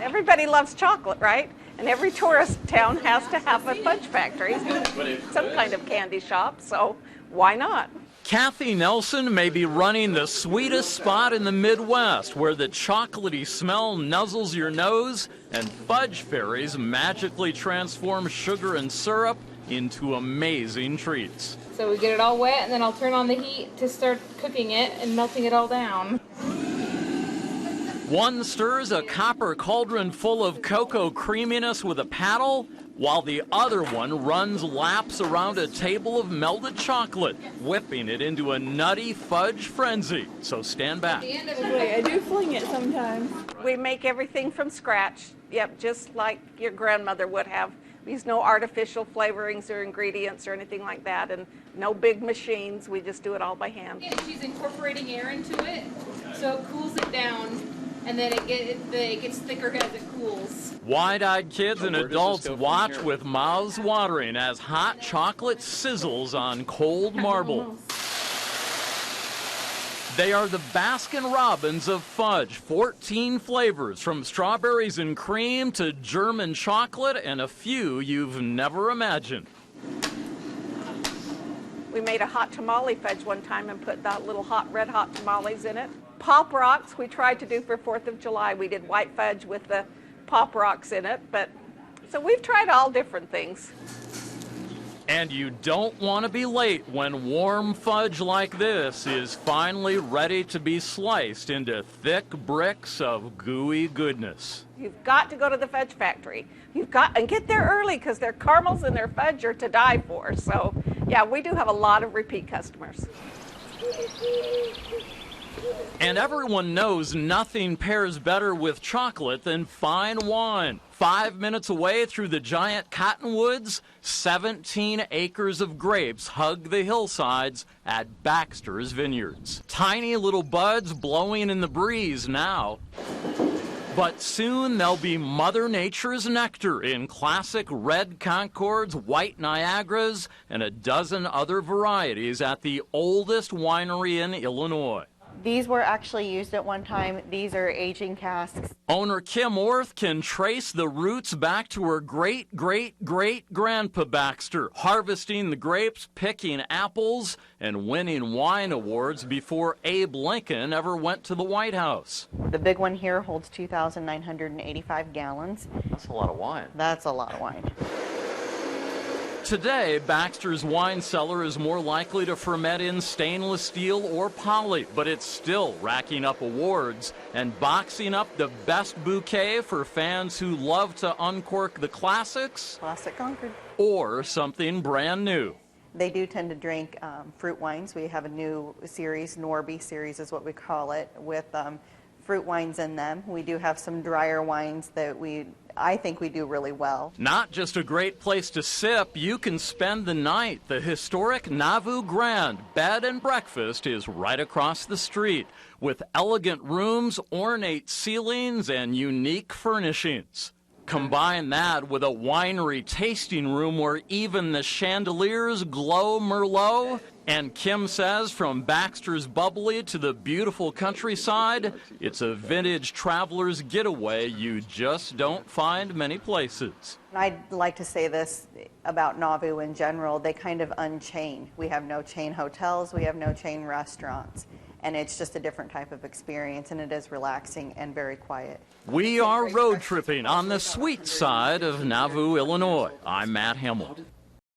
Everybody loves chocolate, right? And every tourist town has to have a fudge factory, some kind of candy shop, so why not? Kathy Nelson may be running the sweetest spot in the Midwest, where the chocolatey smell nuzzles your nose and fudge fairies magically transform sugar and syrup into amazing treats. So we get it all wet, and then I'll turn on the heat to start cooking it and melting it all down. One stirs a copper cauldron full of cocoa creaminess with a paddle, while the other one runs laps around a table of melted chocolate, whipping it into a nutty fudge frenzy. So stand back. I do fling it sometimes. We make everything from scratch, yep, just like your grandmother would have. We use no artificial flavorings or ingredients or anything like that, and no big machines. We just do it all by hand. And she's incorporating air into it, so it cools it down, and then it gets thicker as it cools. Wide-eyed kids and adults watch with mouths watering as hot chocolate sizzles on cold marble. They are the Baskin-Robbins of fudge, 14 flavors, from strawberries and cream to German chocolate and a few you've never imagined. We made a hot tamale fudge one time and put that little red hot tamales in it. Pop rocks we tried to do for 4th of July. We did white fudge with the pop rocks in it, so we've tried all different things. And you don't want to be late when warm fudge like this is finally ready to be sliced into thick bricks of gooey goodness. You've got to go to the fudge factory. And get there early, because their caramels and their fudge are to die for. So, yeah, we do have a lot of repeat customers. And everyone knows nothing pairs better with chocolate than fine wine. 5 minutes away through the giant cottonwoods, 17 acres of grapes hug the hillsides at Baxter's Vineyards. Tiny little buds blowing in the breeze now. But soon they'll be Mother Nature's nectar in classic red Concords, white Niagaras, and a dozen other varieties at the oldest winery in Illinois. These were actually used at one time. These are aging casks. Owner Kim Orth can trace the roots back to her great-great-great-grandpa Baxter, harvesting the grapes, picking apples, and winning wine awards before Abe Lincoln ever went to the White House. The big one here holds 2,985 gallons. That's a lot of wine. That's a lot of wine. Today, Baxter's wine cellar is more likely to ferment in stainless steel or poly, but it's still racking up awards and boxing up the best bouquet for fans who love to uncork the classics. Classic Concord. Or something brand new. They do tend to drink fruit wines. We have a new series, Norby series is what we call it, with fruit wines in them. We do have some drier wines that I think we do really well. Not just a great place to sip, you can spend the night. The historic Nauvoo Grand bed and breakfast is right across the street, with elegant rooms, ornate ceilings, and unique furnishings. Combine that with a winery tasting room where even the chandeliers glow Merlot. And Kim says from Baxter's bubbly to the beautiful countryside, it's a vintage traveler's getaway you just don't find many places. I'd like to say this about Nauvoo in general. They kind of unchain. We have no chain hotels. We have no chain restaurants. And it's just a different type of experience, and it is relaxing and very quiet. We are road tripping on the sweet side of Nauvoo, Illinois. I'm Matt Hamill.